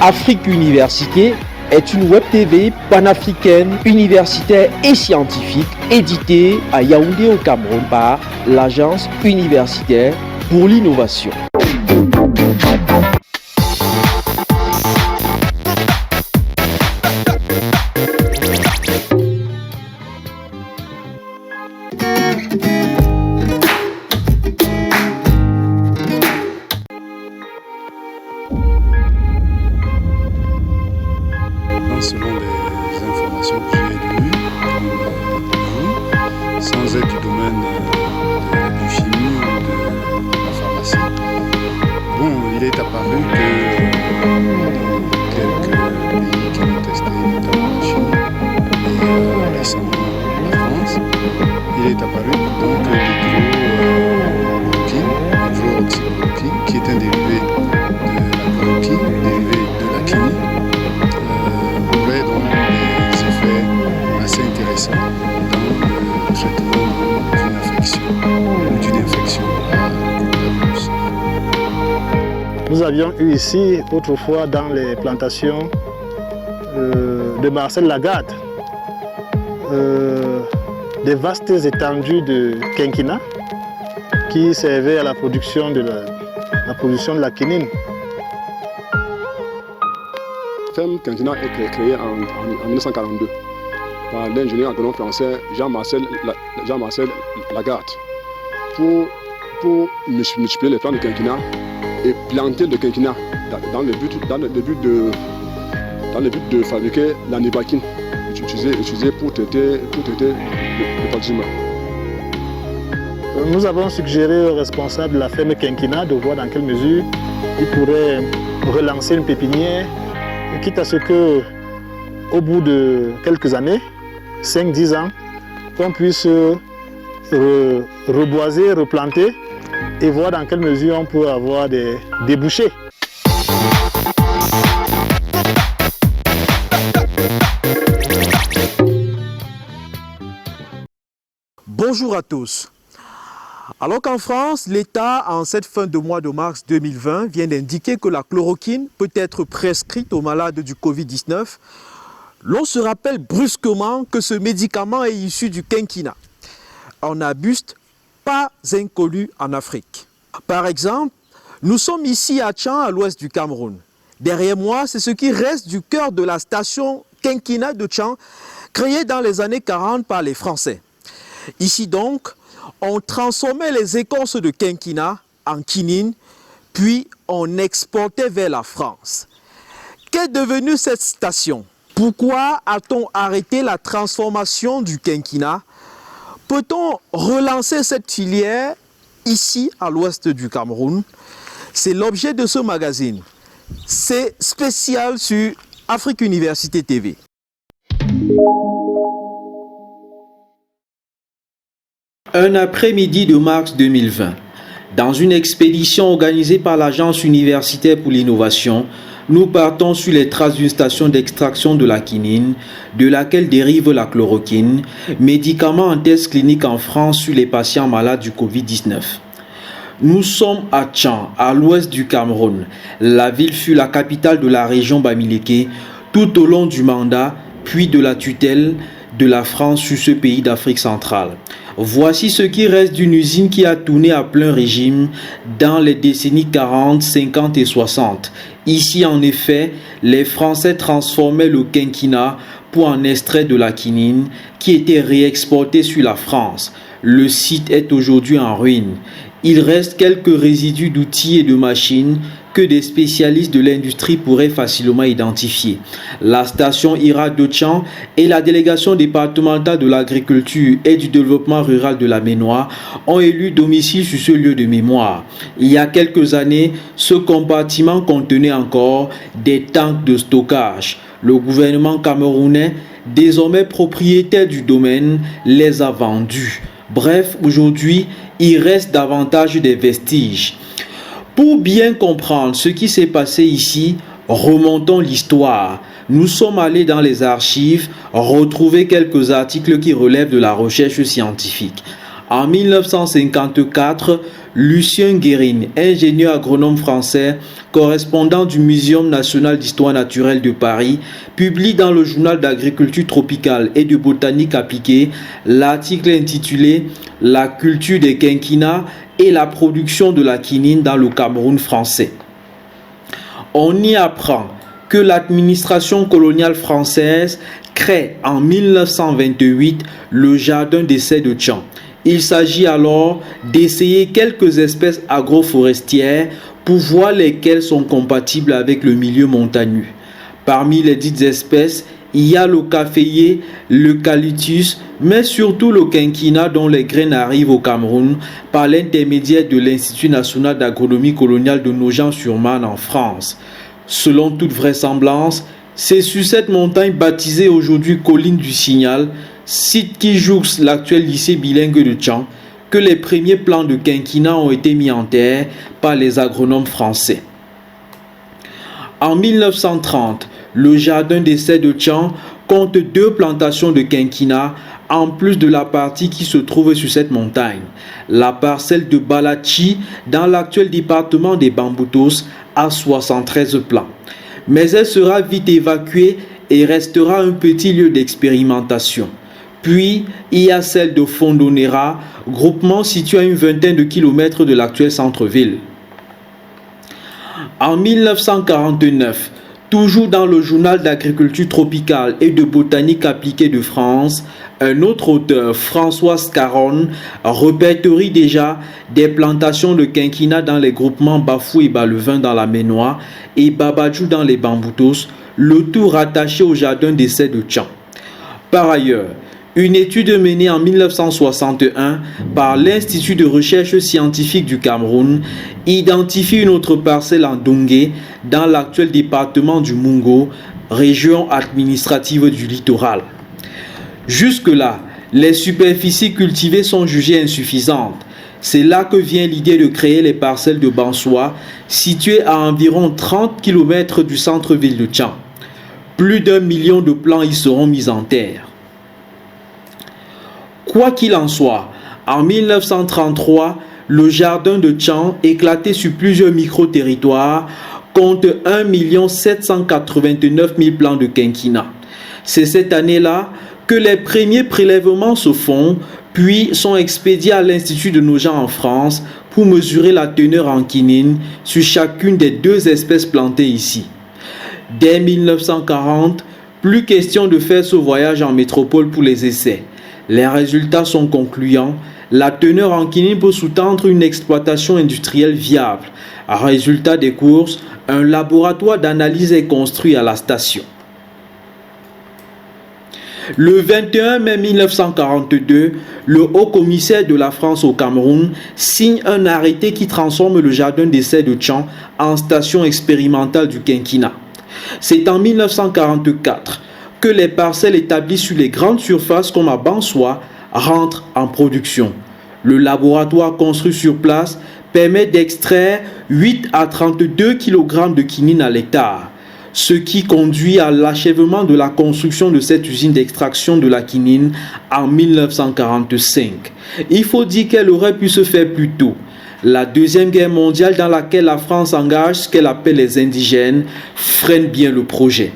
Afrique Université est une web TV panafricaine, universitaire et scientifique éditée à Yaoundé au Cameroun par l'Agence universitaire pour l'innovation. Selon les informations que j'ai lues, sans être du domaine de la biochimie ou de la pharmacie, bon, il est apparu que dans quelques pays qui ont testé notamment la Chine et récemment la France, il est apparu donc l'hydroxychloroquine, qui est un dérivé de la chloroquine, dérivé de la quinine, aurait donc des effets assez intéressants dans le traitement d'une infection ou d'une infection à coronavirus. Nous avions eu ici autrefois dans les plantations de Marcel Lagarde des vastes étendues de quinquina qui servaient à la production de la quinine. Le ferme quinquina est créé en 1942 par l'ingénieur agronome français Jean-Marcel Lagarde pour multiplier les plants de quinquina et planter le quinquina dans le but de fabriquer la nivaquine utilisée pour traiter le paludisme. Nous avons suggéré aux responsables de la ferme quinquina de voir dans quelle mesure ils pourraient relancer une pépinière, quitte à ce que, au bout de quelques années, 5-10 ans, on puisse reboiser, replanter et voir dans quelle mesure on peut avoir des débouchés. Bonjour à tous. Alors qu'en France, l'État, en cette fin de mois de mars 2020, vient d'indiquer que la chloroquine peut être prescrite aux malades du Covid-19, l'on se rappelle brusquement que ce médicament est issu du quinquina, un arbuste pas inconnu en Afrique. Par exemple, nous sommes ici à Tchan, à l'ouest du Cameroun. Derrière moi, c'est ce qui reste du cœur de la station quinquina de Tchan, créée dans les années 40 par les Français. Ici donc, on transformait les écorces de quinquina en quinine, puis on exportait vers la France. Qu'est devenue cette station? Pourquoi a-t-on arrêté la transformation du quinquina? Peut-on relancer cette filière ici à l'ouest du Cameroun? C'est l'objet de ce magazine. C'est spécial sur Afrique Université TV. Un après-midi de mars 2020, dans une expédition organisée par l'Agence universitaire pour l'innovation, nous partons sur les traces d'une station d'extraction de la quinine, de laquelle dérive la chloroquine, médicament en test clinique en France sur les patients malades du Covid-19. Nous sommes à Tchan, à l'ouest du Cameroun. La ville fut la capitale de la région Bamileke tout au long du mandat, puis de la tutelle de la France sur ce pays d'Afrique centrale. Voici ce qui reste d'une usine qui a tourné à plein régime dans les décennies 40, 50 et 60. Ici, en effet, les Français transformaient le quinquina pour en extraire de la quinine qui était réexportée sur la France. Le site est aujourd'hui en ruine. Il reste quelques résidus d'outils et de machines que des spécialistes de l'industrie pourraient facilement identifier. La station IRA de Tchan et la délégation départementale de l'agriculture et du développement rural de la Ménois ont élu domicile sur ce lieu de mémoire. Il y a quelques années, ce compartiment contenait encore des tanks de stockage. Le gouvernement camerounais, désormais propriétaire du domaine, les a vendus. Bref, aujourd'hui, il reste davantage des vestiges. Pour bien comprendre ce qui s'est passé ici, remontons l'histoire. Nous sommes allés dans les archives retrouver quelques articles qui relèvent de la recherche scientifique. En 1954, Lucien Guérine, ingénieur agronome français, correspondant du Muséum national d'histoire naturelle de Paris, publie dans le journal d'agriculture tropicale et de botanique appliquée l'article intitulé « La culture des quinquina et la production de la quinine dans le Cameroun français ». On y apprend que l'administration coloniale française crée en 1928 le jardin d'essai de Tchang. Il s'agit alors d'essayer quelques espèces agroforestières pour voir lesquelles sont compatibles avec le milieu montagneux. Parmi les dites espèces, il y a le caféier, l'eucalyptus, mais surtout le quinquina dont les graines arrivent au Cameroun par l'intermédiaire de l'Institut national d'agronomie coloniale de Nogent-sur-Marne en France. Selon toute vraisemblance, c'est sur cette montagne baptisée aujourd'hui Colline du Signal, site qui jouxte l'actuel lycée bilingue de Tchang, que les premiers plants de quinquina ont été mis en terre par les agronomes français. En 1930, le jardin d'essai de Tchang compte 2 plantations de quinquina en plus de la partie qui se trouve sur cette montagne. La parcelle de Balachi dans l'actuel département des Bamboutos a 73 plants. Mais elle sera vite évacuée et restera un petit lieu d'expérimentation. Puis, il y a celle de Fondonera, groupement situé à une vingtaine de kilomètres de l'actuel centre-ville. En 1949, toujours dans le journal d'agriculture tropicale et de botanique appliquée de France, un autre auteur, François Scarron, répertorie déjà des plantations de quinquina dans les groupements Bafou et Balevin dans la Ménois et Babadjou dans les Bamboutos, le tout rattaché au jardin d'essai de Tchang. Par ailleurs, une étude menée en 1961 par l'Institut de recherche scientifique du Cameroun identifie une autre parcelle en Dongé dans l'actuel département du Mungo, région administrative du littoral. Jusque-là, les superficies cultivées sont jugées insuffisantes. C'est là que vient l'idée de créer les parcelles de Bansoa, situées à environ 30 km du centre-ville de Tchang. Plus d'1 million de plants y seront mis en terre. Quoi qu'il en soit, en 1933, le jardin de Tchang, éclaté sur plusieurs micro-territoires, compte 1 789 000 plants de quinquina. C'est cette année-là que les premiers prélèvements se font, puis sont expédiés à l'Institut de Nogent en France pour mesurer la teneur en quinine sur chacune des 2 espèces plantées ici. Dès 1940, plus question de faire ce voyage en métropole pour les essais. Les résultats sont concluants. La teneur en quinine peut sous-tendre une exploitation industrielle viable. À résultat des courses, un laboratoire d'analyse est construit à la station. Le 21 mai 1942, le haut-commissaire de la France au Cameroun signe un arrêté qui transforme le jardin d'essai de Tchang en station expérimentale du quinquina. C'est en 1944 que les parcelles établies sur les grandes surfaces comme à Bansoa rentrent en production. Le laboratoire construit sur place permet d'extraire 8 à 32 kg de quinine à l'hectare, ce qui conduit à l'achèvement de la construction de cette usine d'extraction de la quinine en 1945. Il faut dire qu'elle aurait pu se faire plus tôt. La Deuxième Guerre mondiale, dans laquelle la France engage ce qu'elle appelle les indigènes, freine bien le projet.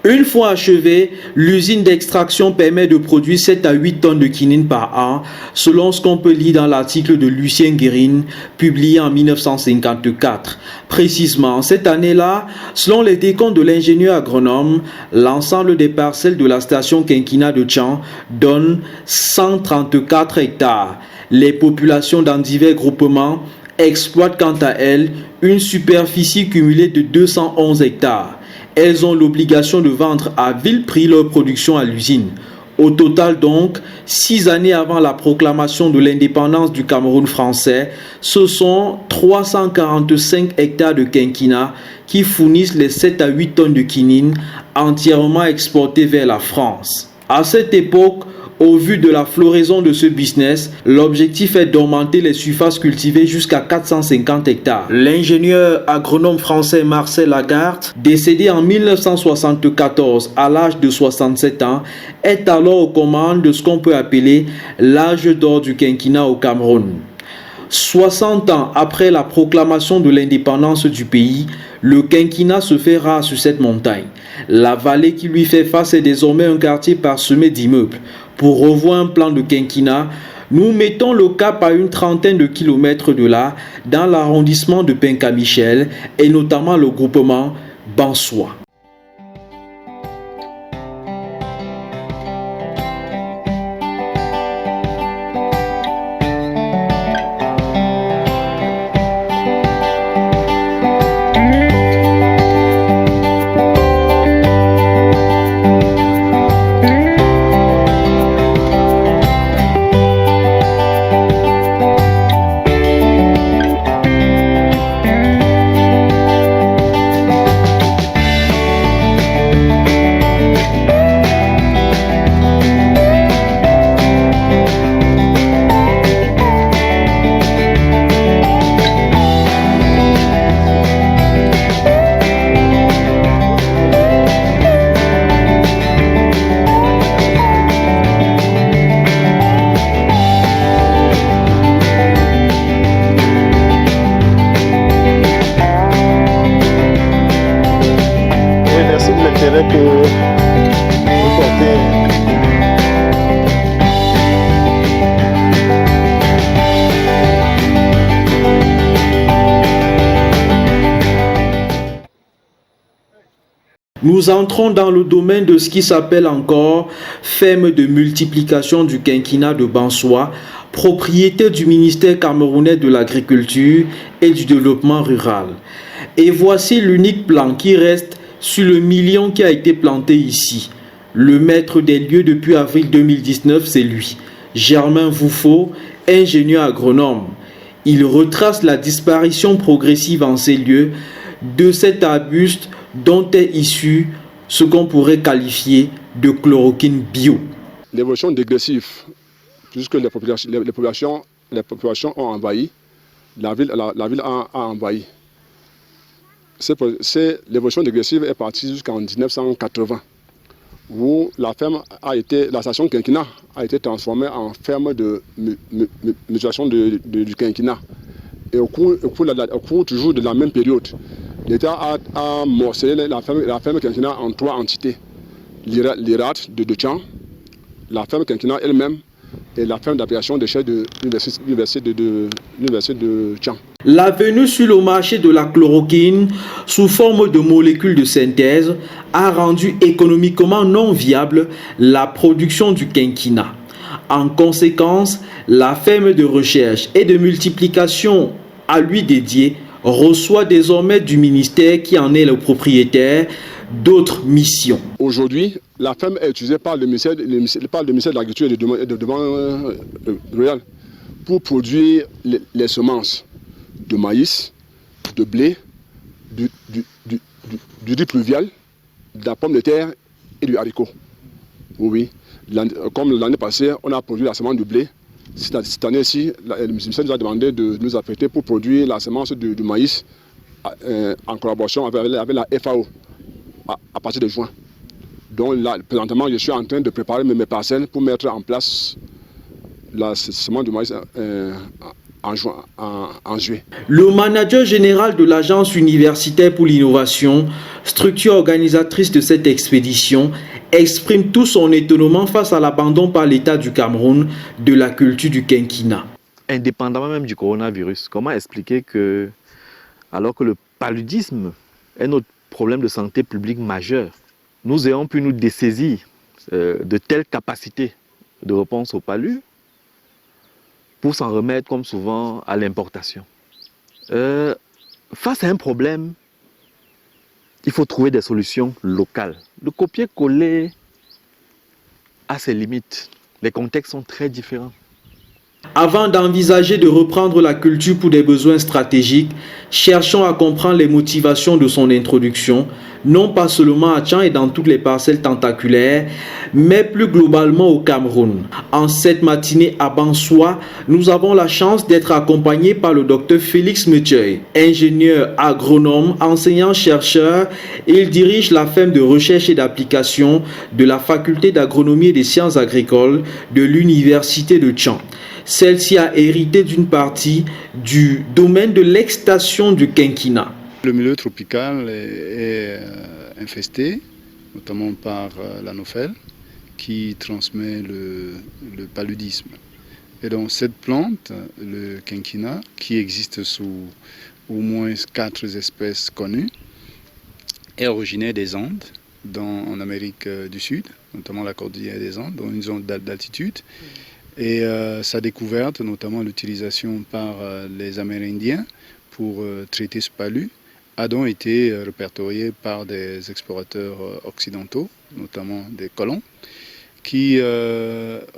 Une fois achevée, l'usine d'extraction permet de produire 7 à 8 tonnes de quinine par an, selon ce qu'on peut lire dans l'article de Lucien Guérine, publié en 1954. Précisément, cette année-là, selon les décomptes de l'ingénieur agronome, l'ensemble des parcelles de la station quinquina de Tchang donne 134 hectares. Les populations dans divers groupements exploitent quant à elles une superficie cumulée de 211 hectares. Elles ont l'obligation de vendre à vil prix leur production à l'usine. Au total donc, 6 années avant la proclamation de l'indépendance du Cameroun français, ce sont 345 hectares de quinquina qui fournissent les 7 à 8 tonnes de quinine entièrement exportées vers la France. À cette époque, Au vu de la floraison de ce business, l'objectif est d'augmenter les surfaces cultivées jusqu'à 450 hectares. L'ingénieur agronome français Marcel Lagarde, décédé en 1974 à l'âge de 67 ans, est alors aux commandes de ce qu'on peut appeler l'âge d'or du quinquennat au Cameroun. 60 ans après la proclamation de l'indépendance du pays, le quinquennat se fait rare sur cette montagne. La vallée qui lui fait face est désormais un quartier parsemé d'immeubles. Pour revoir un plan de quinquennat, nous mettons le cap à une trentaine de kilomètres de là, dans l'arrondissement de Penka-Michel et notamment le groupement Bansoa. Que vous portez. Nous entrons dans le domaine de ce qui s'appelle encore ferme de multiplication du quinquennat de Bansoa, propriété du ministère camerounais de l'Agriculture et du Développement rural. Et voici l'unique plan qui reste sur le million qui a été planté ici. Le maître des lieux depuis avril 2019, c'est lui, Germain Vouffaut, ingénieur agronome. Il retrace la disparition progressive en ces lieux de cet arbuste dont est issu ce qu'on pourrait qualifier de chloroquine bio. L'évolution dégressive, puisque les populations ont envahi, la ville a envahi. L'évolution dégressive est partie jusqu'en 1980, où la station quinquennat a été transformée en ferme de mutualisation du quinquennat. Et au cours toujours de la même période, l'État a morcelé la ferme quinquennat en 3 entités. L'IRAT de Tchan, la ferme quinquennat elle-même et la ferme d'application des chefs de l'université de Tchan. La venue sur le marché de la chloroquine sous forme de molécules de synthèse a rendu économiquement non viable la production du quinquennat. En conséquence, la ferme de recherche et de multiplication à lui dédiée reçoit désormais du ministère qui en est le propriétaire d'autres missions. Aujourd'hui, la ferme est utilisée par le ministère de l'Agriculture et du Développement rural pour produire les semences de maïs, de blé, du riz pluvial, de la pomme de terre et du haricot. Oui, comme l'année passée, on a produit la semence de blé. Cette année-ci, le ministère nous a demandé de nous affecter pour produire la semence du maïs en collaboration avec la FAO à partir de juin. Donc là, présentement, je suis en train de préparer mes parcelles pour mettre en place la semence de maïs en juillet. Le manager général de l'Agence universitaire pour l'innovation, structure organisatrice de cette expédition, exprime tout son étonnement face à l'abandon par l'État du Cameroun de la culture du quinquennat. Indépendamment même du coronavirus, comment expliquer que, alors que le paludisme est notre problème de santé publique majeur, nous ayons pu nous dessaisir de telles capacités de réponse au palud pour s'en remettre comme souvent à l'importation. Face à un problème, il faut trouver des solutions locales. Le copier-coller a ses limites. Les contextes sont très différents. Avant d'envisager de reprendre la culture pour des besoins stratégiques, cherchons à comprendre les motivations de son introduction, non pas seulement à Tchang et dans toutes les parcelles tentaculaires, mais plus globalement au Cameroun. En cette matinée à Bansoua, nous avons la chance d'être accompagnés par le docteur Félix Metieuil, ingénieur agronome, enseignant-chercheur. Il dirige la ferme de recherche et d'application de la faculté d'agronomie et des sciences agricoles de l'université de Tchang. Celle-ci a hérité d'une partie du domaine de l'extension du quinquennat. Le milieu tropical est infesté, notamment par l'anophèle, qui transmet le paludisme. Et donc cette plante, le quinquennat, qui existe sous au moins 4 espèces connues, est originaire des Andes, en Amérique du Sud, notamment la cordillère des Andes, dans une zone d'altitude. Et sa découverte, notamment l'utilisation par les Amérindiens pour traiter ce palu, a donc été répertoriée par des explorateurs occidentaux, notamment des colons, qui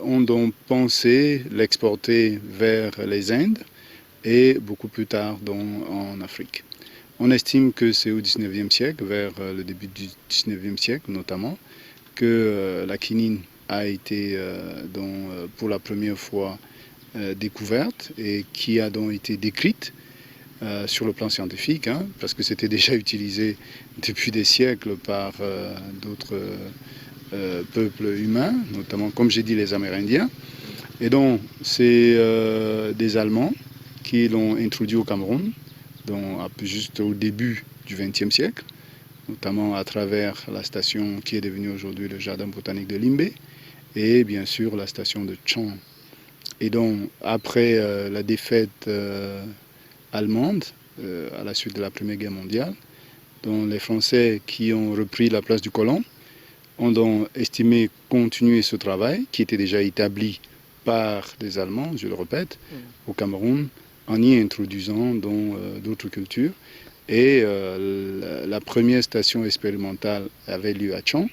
ont donc pensé l'exporter vers les Indes et beaucoup plus tard donc en Afrique. On estime que c'est au XIXe siècle, vers le début du XIXe siècle notamment, que la quinine a été pour la première fois découverte et qui a donc été décrite sur le plan scientifique, parce que c'était déjà utilisé depuis des siècles par d'autres peuples humains, notamment, comme j'ai dit, les Amérindiens. Et donc, c'est des Allemands qui l'ont introduit au Cameroun, donc juste au début du XXe siècle, notamment à travers la station qui est devenue aujourd'hui le Jardin botanique de Limbé, et bien sûr la station de Tchang. Et donc, après la défaite allemande, à la suite de la Première Guerre mondiale, dont les Français qui ont repris la place du colon ont donc estimé continuer ce travail qui était déjà établi par les Allemands, je le répète, au Cameroun, en y introduisant d'autres cultures. Et la première station expérimentale avait lieu à Tchang,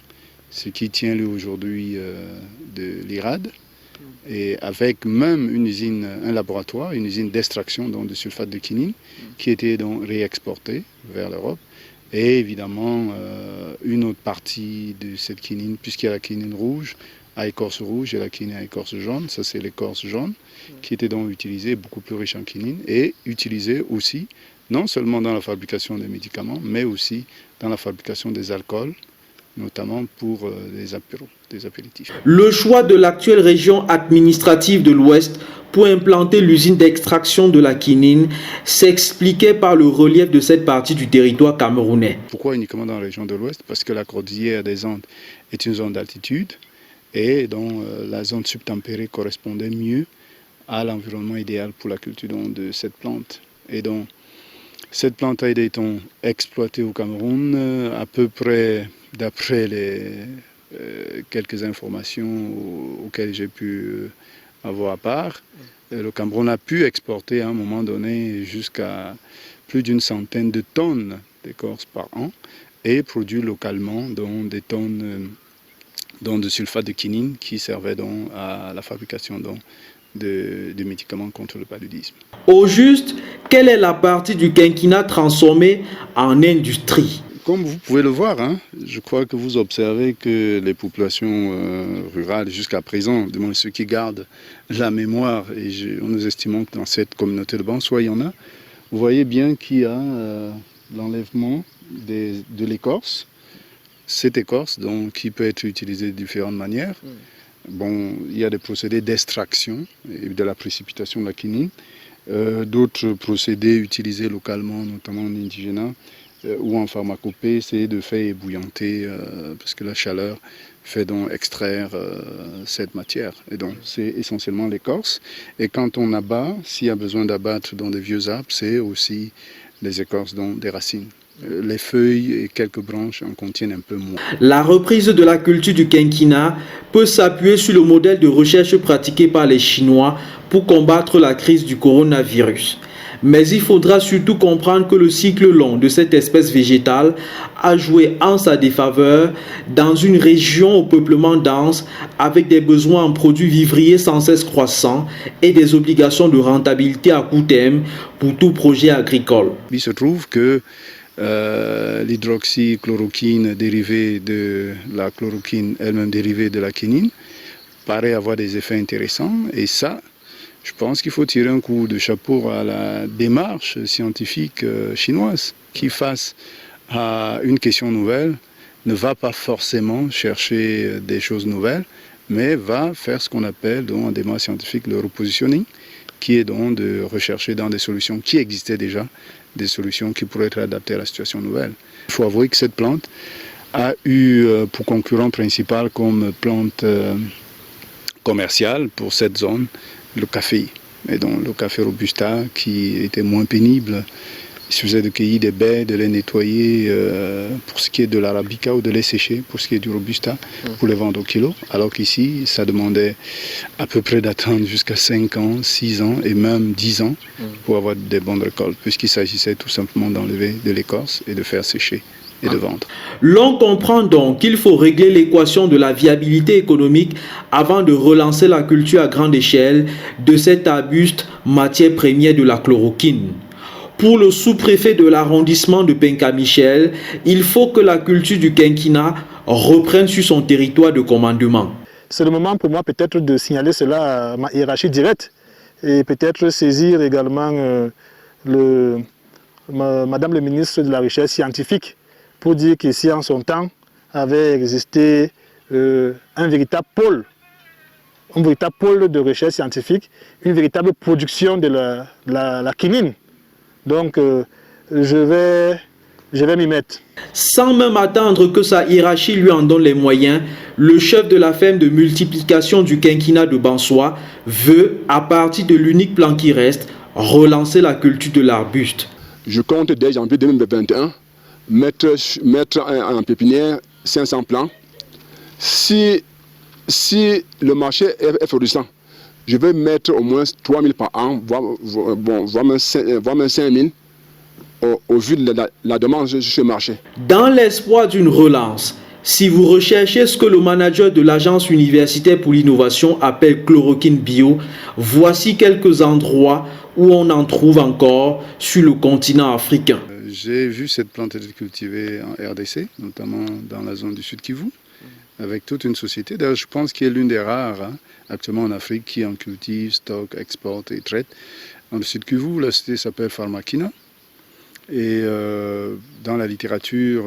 ce qui tient lieu aujourd'hui de l'IRAD, et avec même une usine, un laboratoire, une usine d'extraction de sulfate de quinine qui était donc réexportée vers l'Europe. Et évidemment, une autre partie de cette quinine, puisqu'il y a la quinine rouge à écorce rouge et la quinine à écorce jaune, ça c'est l'écorce jaune, qui était donc utilisée, beaucoup plus riche en quinine, et utilisée aussi, non seulement dans la fabrication des médicaments, mais aussi dans la fabrication des alcools, notamment pour des apéros, des apéritifs. Le choix de l'actuelle région administrative de l'Ouest pour implanter l'usine d'extraction de la quinine s'expliquait par le relief de cette partie du territoire camerounais. Pourquoi uniquement dans la région de l'Ouest? Parce que la cordillère des Andes est une zone d'altitude et donc la zone subtempérée correspondait mieux à l'environnement idéal pour la culture de cette plante. Et donc cette plante a été exploitée au Cameroun à peu près, d'après les quelques informations auxquelles j'ai pu avoir part. Le Cameroun a pu exporter à un moment donné jusqu'à plus d'une centaine de tonnes d'écorce par an et produit localement donc, des tonnes de sulfate de quinine qui servaient donc à la fabrication de médicaments contre le paludisme. Au juste, quelle est la partie du quinquennat transformée en industrie? Comme vous pouvez le voir, je crois que vous observez que les populations rurales jusqu'à présent, du moins ceux qui gardent la mémoire, et nous estimons que dans cette communauté de Bansoua, il y en a, vous voyez bien qu'il y a l'enlèvement de l'écorce, cette écorce donc, qui peut être utilisée de différentes manières. Bon, il y a des procédés d'extraction et de la précipitation de la quinine, d'autres procédés utilisés localement, notamment en indigénat, ou en pharmacopée, c'est de faire ébouillanter, parce que la chaleur fait donc extraire cette matière. Et donc c'est essentiellement l'écorce. Et quand on abat, s'il y a besoin d'abattre dans des vieux arbres, c'est aussi les écorces des racines. Les feuilles et quelques branches en contiennent un peu moins. La reprise de la culture du quinquennat peut s'appuyer sur le modèle de recherche pratiqué par les Chinois pour combattre la crise du coronavirus. Mais il faudra surtout comprendre que le cycle long de cette espèce végétale a joué en sa défaveur dans une région au peuplement dense avec des besoins en produits vivriers sans cesse croissants et des obligations de rentabilité à court terme pour tout projet agricole. Il se trouve que l'hydroxychloroquine dérivée de la chloroquine, elle-même dérivée de la quinine, paraît avoir des effets intéressants. Et ça, je pense qu'il faut tirer un coup de chapeau à la démarche scientifique chinoise qui, face à une question nouvelle, ne va pas forcément chercher des choses nouvelles, mais va faire ce qu'on appelle en démarche scientifique le repositioning, qui est donc de rechercher dans des solutions qui existaient déjà, des solutions qui pourraient être adaptées à la situation nouvelle. Il faut avouer que cette plante a eu pour concurrent principal comme plante commerciale pour cette zone le café. Et donc le café robusta qui était moins pénible. Il suffisait de cueillir des baies, de les nettoyer pour ce qui est de l'arabica ou de les sécher pour ce qui est du robusta pour les vendre au kilo. Alors qu'ici, ça demandait à peu près d'attendre jusqu'à 5 ans, 6 ans et même 10 ans pour avoir des bonnes récoltes, puisqu'il s'agissait tout simplement d'enlever de l'écorce et de faire sécher et de vendre. L'on comprend donc qu'il faut régler l'équation de la viabilité économique avant de relancer la culture à grande échelle de cet arbuste matière première de la chloroquine. Pour le sous-préfet de l'arrondissement de Penka-Michel, il faut que la culture du quinquina reprenne sur son territoire de commandement. C'est le moment pour moi peut-être de signaler cela à ma hiérarchie directe et peut-être saisir également Madame le ministre de la Recherche scientifique pour dire qu'ici en son temps avait existé un véritable pôle de recherche scientifique, une véritable production de la quinine. Donc, je vais m'y mettre. Sans même attendre que sa hiérarchie lui en donne les moyens, le chef de la ferme de multiplication du quinquina de Bansoa veut, à partir de l'unique plan qui reste, relancer la culture de l'arbuste. Je compte dès janvier 2021 mettre en pépinière 500 plants. Si le marché est florissant, je vais mettre au moins 3000 par an, voire même 5000 au vu de la demande sur ce marché. Dans l'espoir d'une relance, si vous recherchez ce que le manager de l'Agence universitaire pour l'innovation appelle chloroquine bio, voici quelques endroits où on en trouve encore sur le continent africain. J'ai vu cette plante être cultivée en RDC, notamment dans la zone du Sud Kivu, avec toute une société. D'ailleurs, je pense qu'elle est l'une des rares actuellement en Afrique qui en cultive, stocke, exporte et traite. Dans le Sud Kivu, la société s'appelle Pharmakina. Et dans la littérature,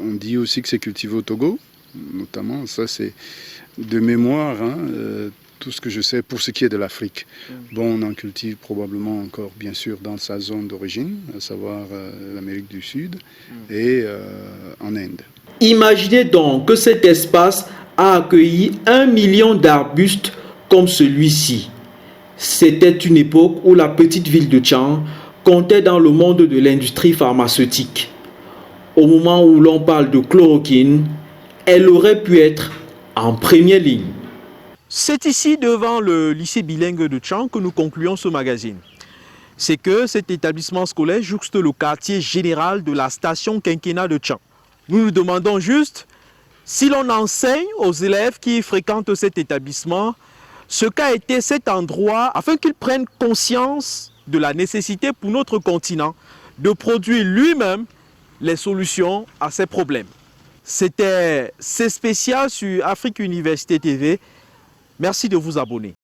on dit aussi que c'est cultivé au Togo, notamment. Ça, c'est de mémoire, tout ce que je sais pour ce qui est de l'Afrique. Bon, on en cultive probablement encore, bien sûr, dans sa zone d'origine, à savoir l'Amérique du Sud et en Inde. Imaginez donc que cet espace a accueilli 1 million d'arbustes comme celui-ci. C'était une époque où la petite ville de Tchang comptait dans le monde de l'industrie pharmaceutique. Au moment où l'on parle de chloroquine, elle aurait pu être en première ligne. C'est ici devant le lycée bilingue de Tchang que nous concluons ce magazine. C'est que cet établissement scolaire jouxte le quartier général de la station quinquennat de Tchang. Nous nous demandons juste si l'on enseigne aux élèves qui fréquentent cet établissement ce qu'a été cet endroit afin qu'ils prennent conscience de la nécessité pour notre continent de produire lui-même les solutions à ces problèmes. C'était C'est spécial sur Afrique Université TV. Merci de vous abonner.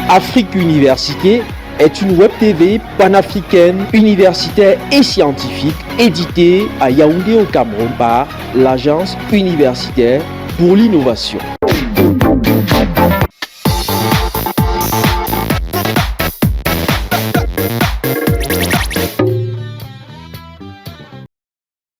Afrique Université est une web TV panafricaine, universitaire et scientifique éditée à Yaoundé au Cameroun par l'Agence universitaire pour l'innovation.